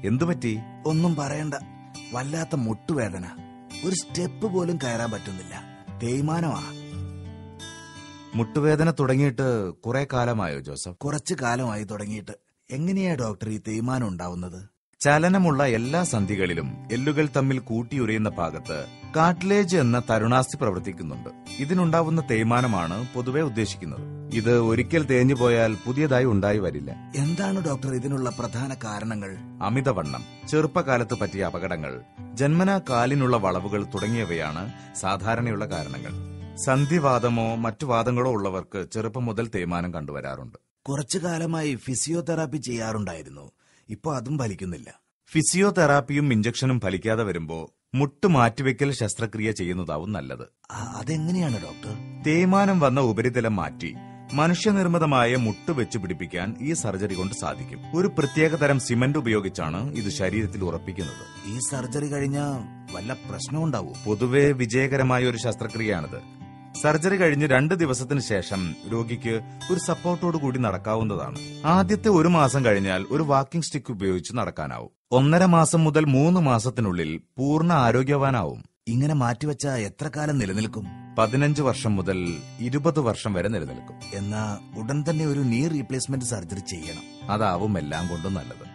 എന്തുപറ്റി? ഒന്നും പറയണ്ട, വല്ലാത്ത മുട്ടുവേദന. ഒരു സ്റ്റെപ്പ് പോലും കയറാൻ പറ്റുന്നില്ല. തേയ്മാനമാ. മുട്ടുവേദന തുടങ്ങിയിട്ട് കുറെ കാലമായോ ജോസഫ്? കുറച്ചു കാലമായി തുടങ്ങിയിട്ട്. എങ്ങനെയാ ഡോക്ടർ ഈ തേയ്മാനം ഉണ്ടാവുന്നത്? ചലനമുള്ള എല്ലാ സന്ധികളിലും എല്ലുകൾ തമ്മിൽ കൂട്ടിയുരയുന്ന ഭാഗത്ത് കാർട്ടിലേജ് എന്ന തരുണാസ്ഥി പ്രവർത്തിക്കുന്നുണ്ട്. ഇതിനുണ്ടാവുന്ന തേയ്മാനമാണ് പൊതുവെ ഉദ്ദേശിക്കുന്നത്. ഇത് ഒരിക്കൽ തേഞ്ഞു പോയാൽ പുതിയതായി ഉണ്ടായി വരില്ല. എന്താണ് ഡോക്ടർ ഇതിനുള്ള പ്രധാന കാരണങ്ങൾ? അമിതവണ്ണം, ചെറുപ്പകാലത്ത് പറ്റിയ അപകടങ്ങൾ, ജന്മനാ കാലിനുള്ള വളവുകൾ തുടങ്ങിയവയാണ് സാധാരണയുള്ള കാരണങ്ങൾ. സന്ധിവാദമോ മറ്റു വാദങ്ങളോ ഉള്ളവർക്ക് ചെറുപ്പം മുതൽ തേയ്മാനം കണ്ടുവരാറുണ്ട്. കുറച്ചു കാലമായി ഫിസിയോതെറാപ്പി ചെയ്യാറുണ്ടായിരുന്നു. ഇപ്പൊ അതും ഫലിക്കുന്നില്ല. ഫിസിയോതെറാപ്പിയും ഇഞ്ചക്ഷനും ഫലിക്കാതെ വരുമ്പോ മുട്ട് മാറ്റിവെക്കൽ ശസ്ത്രക്രിയ ചെയ്യുന്നതാവും നല്ലത്. അതെങ്ങനെയാണ് ഡോക്ടർ? തേയ്മാനം വന്ന ഉപരിതലം മാറ്റി മനുഷ്യനിർമ്മിതമായ മുട്ട് വെച്ച് പിടിപ്പിക്കാൻ ഈ സർജറി കൊണ്ട് സാധിക്കും. ഒരു പ്രത്യേക തരം സിമന്റ് ഉപയോഗിച്ചാണ് ഇത് ശരീരത്തിൽ ഉറപ്പിക്കുന്നത്. ഈ സർജറി കഴിഞ്ഞാ വല്ല പ്രശ്നമുണ്ടാവും? പൊതുവെ വിജയകരമായ ഒരു ശസ്ത്രക്രിയയാണിത്. സർജറി കഴിഞ്ഞ് 2 ദിവസത്തിന് ശേഷം രോഗിക്ക് ഒരു സപ്പോർട്ടോടുകൂടി നടക്കാവുന്നതാണ്. ആദ്യത്തെ 1 മാസം കഴിഞ്ഞാൽ ഒരു വാക്കിംഗ് സ്റ്റിക്ക് ഉപയോഗിച്ച് നടക്കാനാവും. 1.5 മാസം മുതൽ 3 മാസത്തിനുള്ളിൽ പൂർണ്ണ ആരോഗ്യവാനാവും. ഇങ്ങനെ മാറ്റിവെച്ച എത്ര കാലം നിലനിൽക്കും? 15 വർഷം മുതൽ 20 വർഷം വരെ നിലനിൽക്കും. എന്നാ ഉടൻ തന്നെ ഒരു നീ റീപ്ലേസ്മെന്റ് സർജറി ചെയ്യണം. അതാവും എല്ലാം കൊണ്ടും നല്ലത്.